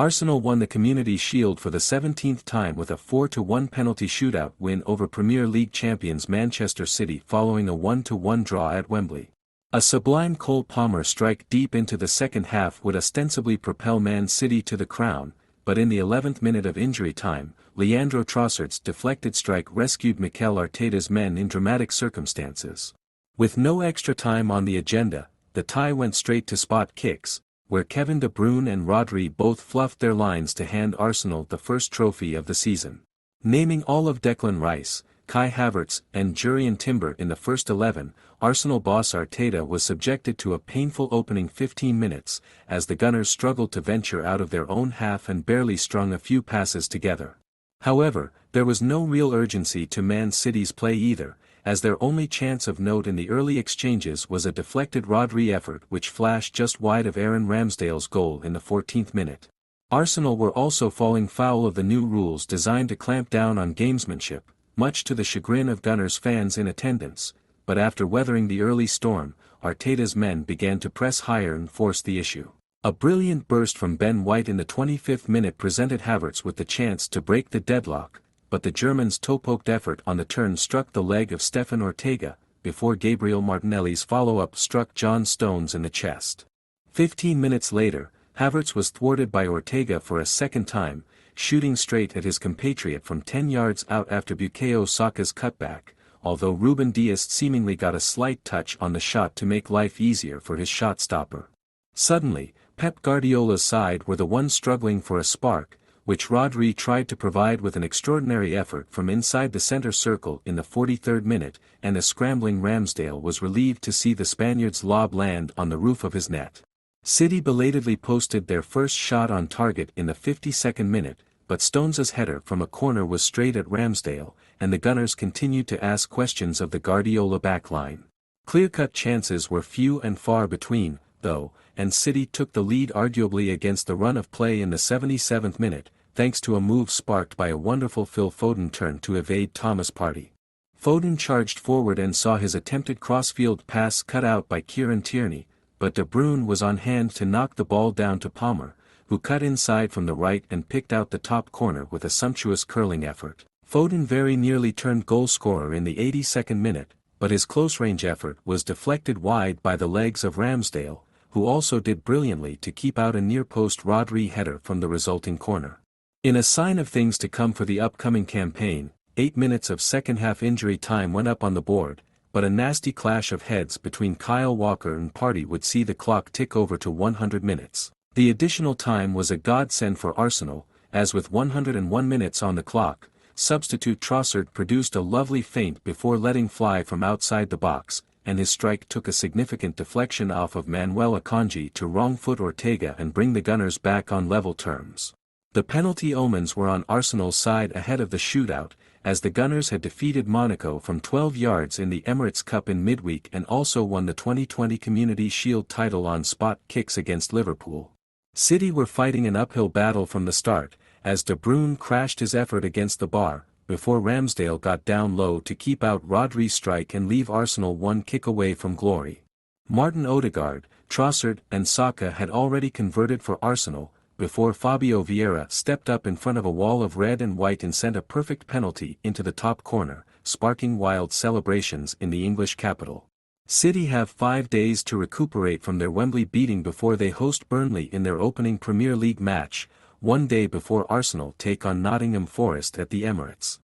Arsenal won the Community Shield for the 17th time with a 4-1 penalty shootout win over Premier League champions Manchester City following a 1-1 draw at Wembley. A sublime Cole Palmer strike deep into the second half would ostensibly propel Man City to the crown, but in the 11th minute of injury time, Leandro Trossard's deflected strike rescued Mikel Arteta's men in dramatic circumstances. With no extra time on the agenda, the tie went straight to spot kicks, where Kevin De Bruyne and Rodri both fluffed their lines to hand Arsenal the first trophy of the season. Naming all of Declan Rice, Kai Havertz and Jurrien Timber in the first 11, Arsenal boss Arteta was subjected to a painful opening 15 minutes, as the Gunners struggled to venture out of their own half and barely strung a few passes together. However, there was no real urgency to Man City's play either, as their only chance of note in the early exchanges was a deflected Rodri effort which flashed just wide of Aaron Ramsdale's goal in the 14th minute. Arsenal were also falling foul of the new rules designed to clamp down on gamesmanship, much to the chagrin of Gunners fans in attendance, but after weathering the early storm, Arteta's men began to press higher and force the issue. A brilliant burst from Ben White in the 25th minute presented Havertz with the chance to break the deadlock, but the German's toe-poked effort on the turn struck the leg of Stefan Ortega, before Gabriel Martinelli's follow-up struck John Stones in the chest. 15 minutes later, Havertz was thwarted by Ortega for a second time, shooting straight at his compatriot from 10 yards out after Bukayo Saka's cutback, although Ruben Dias seemingly got a slight touch on the shot to make life easier for his shot stopper. Suddenly, Pep Guardiola's side were the ones struggling for a spark, which Rodri tried to provide with an extraordinary effort from inside the center circle in the 43rd minute, and a scrambling Ramsdale was relieved to see the Spaniard's lob land on the roof of his net. City belatedly posted their first shot on target in the 52nd minute, but Stones's header from a corner was straight at Ramsdale, and the Gunners continued to ask questions of the Guardiola backline. Clear-cut chances were few and far between, though, and City took the lead arguably against the run of play in the 77th minute, thanks to a move sparked by a wonderful Phil Foden turn to evade Thomas Partey. Foden charged forward and saw his attempted crossfield pass cut out by Kieran Tierney, but De Bruyne was on hand to knock the ball down to Palmer, who cut inside from the right and picked out the top corner with a sumptuous curling effort. Foden very nearly turned goalscorer in the 82nd minute, but his close-range effort was deflected wide by the legs of Ramsdale, who also did brilliantly to keep out a near-post Rodri header from the resulting corner. In a sign of things to come for the upcoming campaign, 8 minutes of second-half injury time went up on the board, but a nasty clash of heads between Kyle Walker and Partey would see the clock tick over to 100 minutes. The additional time was a godsend for Arsenal, as with 101 minutes on the clock, substitute Trossard produced a lovely feint before letting fly from outside the box, and his strike took a significant deflection off of Manuel Akanji to wrong-foot Ortega and bring the Gunners back on level terms. The penalty omens were on Arsenal's side ahead of the shootout, as the Gunners had defeated Monaco from 12 yards in the Emirates Cup in midweek and also won the 2020 Community Shield title on spot kicks against Liverpool. City were fighting an uphill battle from the start, as De Bruyne crashed his effort against the bar, before Ramsdale got down low to keep out Rodri's strike and leave Arsenal one kick away from glory. Martin Odegaard, Trossard and Saka had already converted for Arsenal, before Fabio Vieira stepped up in front of a wall of red and white and sent a perfect penalty into the top corner, sparking wild celebrations in the English capital. City have 5 days to recuperate from their Wembley beating before they host Burnley in their opening Premier League match, 1 day before Arsenal take on Nottingham Forest at the Emirates.